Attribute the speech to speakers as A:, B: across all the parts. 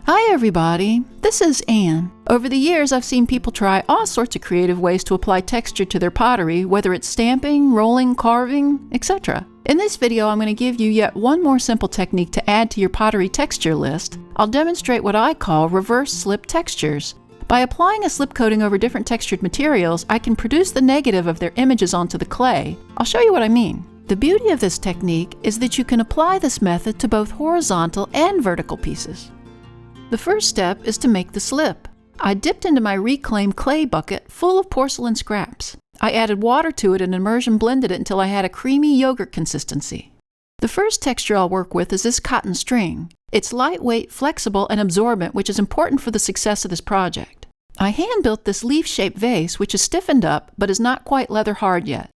A: Hi everybody, this is Anne. Over the years I've seen people try all sorts of creative ways to apply texture to their pottery, whether it's stamping, rolling, carving, etc. In this video I'm going to give you yet one more simple technique to add to your pottery texture list. I'll demonstrate what I call reverse slip textures. By applying a slip coating over different textured materials, I can produce the negative of their images onto the clay. I'll show you what I mean. The beauty of this technique is that you can apply this method to both horizontal and vertical pieces. The first step is to make the slip. I dipped into my reclaimed clay bucket full of porcelain scraps. I added water to it and immersion blended it until I had a creamy yogurt consistency. The first texture I'll work with is this cotton string. It's lightweight, flexible, and absorbent, which is important for the success of this project. I hand-built this leaf-shaped vase, which is stiffened up but is not quite leather hard yet.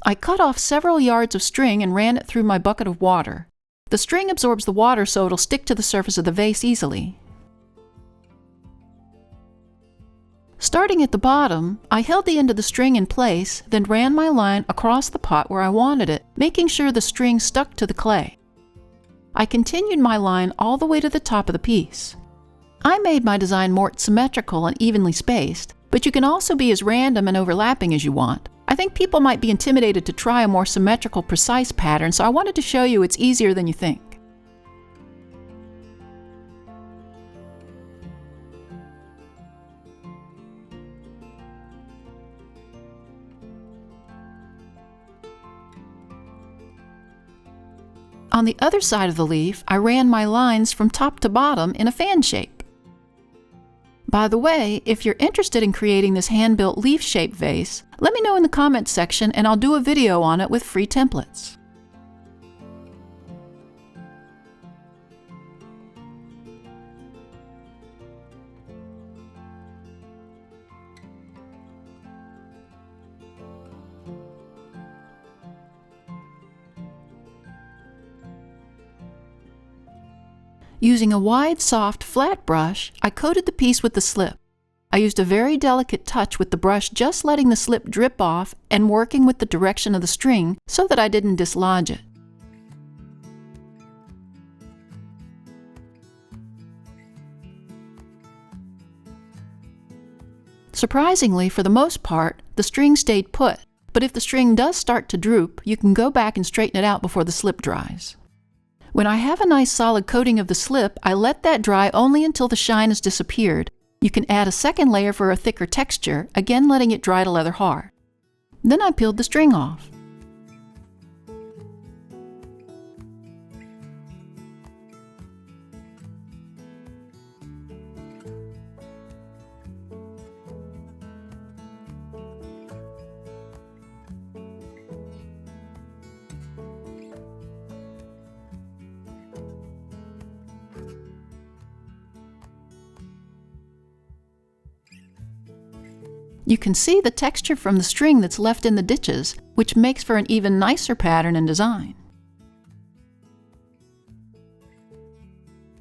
A: I cut off several yards of string and ran it through my bucket of water. The string absorbs the water so it'll stick to the surface of the vase easily. Starting at the bottom, I held the end of the string in place, then ran my line across the pot where I wanted it, making sure the string stuck to the clay. I continued my line all the way to the top of the piece. I made my design more symmetrical and evenly spaced, but you can also be as random and overlapping as you want. I think people might be intimidated to try a more symmetrical, precise pattern, so I wanted to show you it's easier than you think. On the other side of the leaf, I ran my lines from top to bottom in a fan shape. By the way, if you're interested in creating this hand-built leaf-shaped vase, let me know in the comments section and I'll do a video on it with free templates. Using a wide, soft, flat brush, I coated the piece with the slip. I used a very delicate touch with the brush, just letting the slip drip off and working with the direction of the string so that I didn't dislodge it. Surprisingly, for the most part, the string stayed put, but if the string does start to droop, you can go back and straighten it out before the slip dries. When I have a nice solid coating of the slip, I let that dry only until the shine has disappeared. You can add a second layer for a thicker texture, again letting it dry to leather hard. Then I peeled the string off. You can see the texture from the string that's left in the ditches, which makes for an even nicer pattern and design.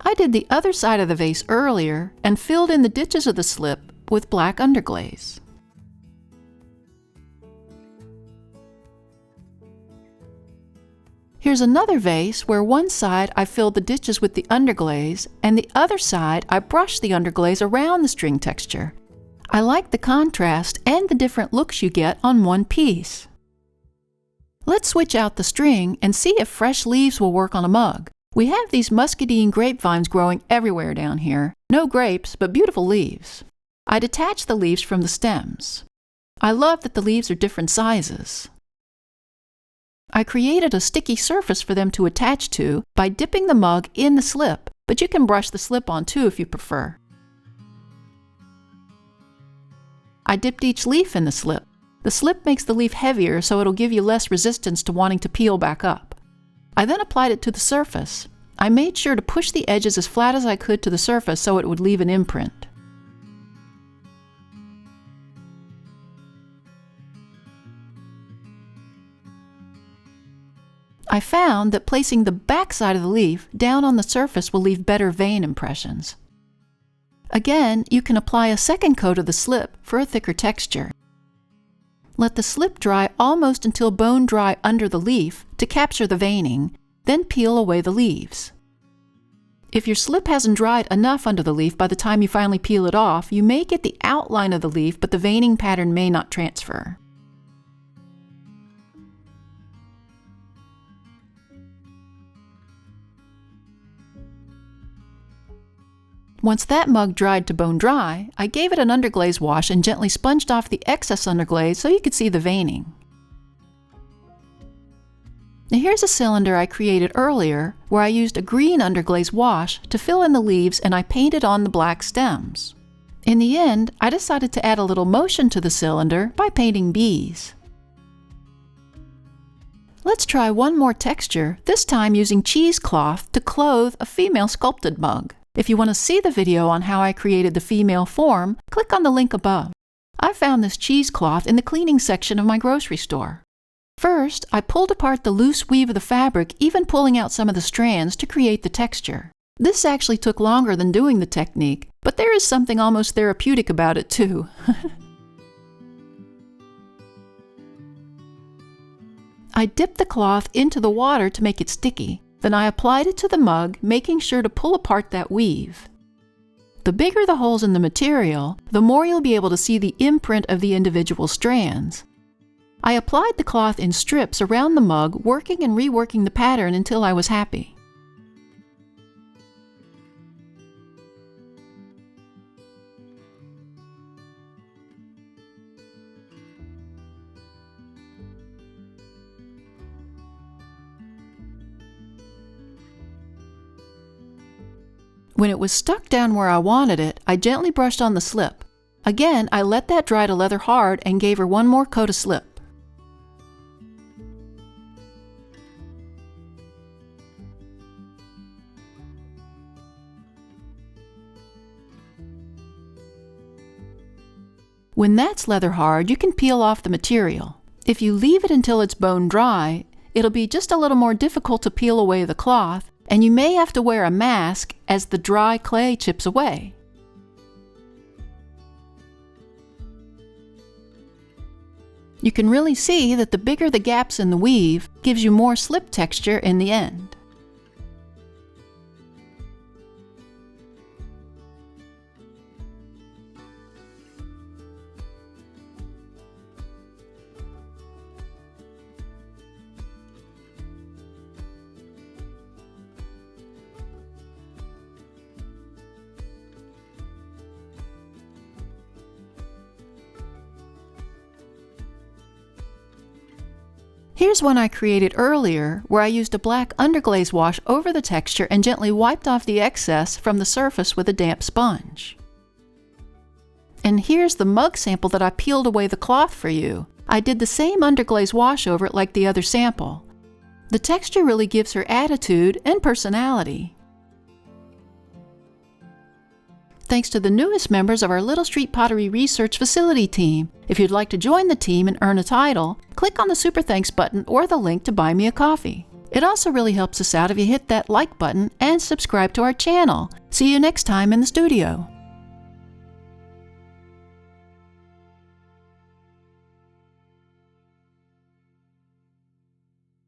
A: I did the other side of the vase earlier and filled in the ditches of the slip with black underglaze. Here's another vase where one side I filled the ditches with the underglaze and the other side I brushed the underglaze around the string texture. I like the contrast and the different looks you get on one piece. Let's switch out the string and see if fresh leaves will work on a mug. We have these muscadine grapevines growing everywhere down here. No grapes, but beautiful leaves. I detached the leaves from the stems. I love that the leaves are different sizes. I created a sticky surface for them to attach to by dipping the mug in the slip, but you can brush the slip on too if you prefer. I dipped each leaf in the slip. The slip makes the leaf heavier, so it'll give you less resistance to wanting to peel back up. I then applied it to the surface. I made sure to push the edges as flat as I could to the surface so it would leave an imprint. I found that placing the back side of the leaf down on the surface will leave better vein impressions. Again, you can apply a second coat of the slip for a thicker texture. Let the slip dry almost until bone dry under the leaf to capture the veining, then peel away the leaves. If your slip hasn't dried enough under the leaf by the time you finally peel it off, you may get the outline of the leaf, but the veining pattern may not transfer. Once that mug dried to bone dry, I gave it an underglaze wash and gently sponged off the excess underglaze so you could see the veining. Now here's a cylinder I created earlier where I used a green underglaze wash to fill in the leaves and I painted on the black stems. In the end, I decided to add a little motion to the cylinder by painting bees. Let's try one more texture, this time using cheesecloth to clothe a female sculpted mug. If you want to see the video on how I created the female form, click on the link above. I found this cheesecloth in the cleaning section of my grocery store. First, I pulled apart the loose weave of the fabric, even pulling out some of the strands to create the texture. This actually took longer than doing the technique, but there is something almost therapeutic about it too. I dipped the cloth into the water to make it sticky. Then I applied it to the mug, making sure to pull apart that weave. The bigger the holes in the material, the more you'll be able to see the imprint of the individual strands. I applied the cloth in strips around the mug, working and reworking the pattern until I was happy. When it was stuck down where I wanted it, I gently brushed on the slip. Again, I let that dry to leather hard and gave her one more coat of slip. When that's leather hard, you can peel off the material. If you leave it until it's bone dry, it'll be just a little more difficult to peel away the cloth, and you may have to wear a mask as the dry clay chips away. You can really see that the bigger the gaps in the weave gives you more slip texture in the end. Here's one I created earlier where I used a black underglaze wash over the texture and gently wiped off the excess from the surface with a damp sponge. And here's the mug sample that I peeled away the cloth for you. I did the same underglaze wash over it like the other sample. The texture really gives her attitude and personality. Thanks to the newest members of our Little Street Pottery Research Facility team. If you'd like to join the team and earn a title, click on the Super Thanks button or the link to buy me a coffee. It also really helps us out if you hit that like button and subscribe to our channel. See you next time in the studio.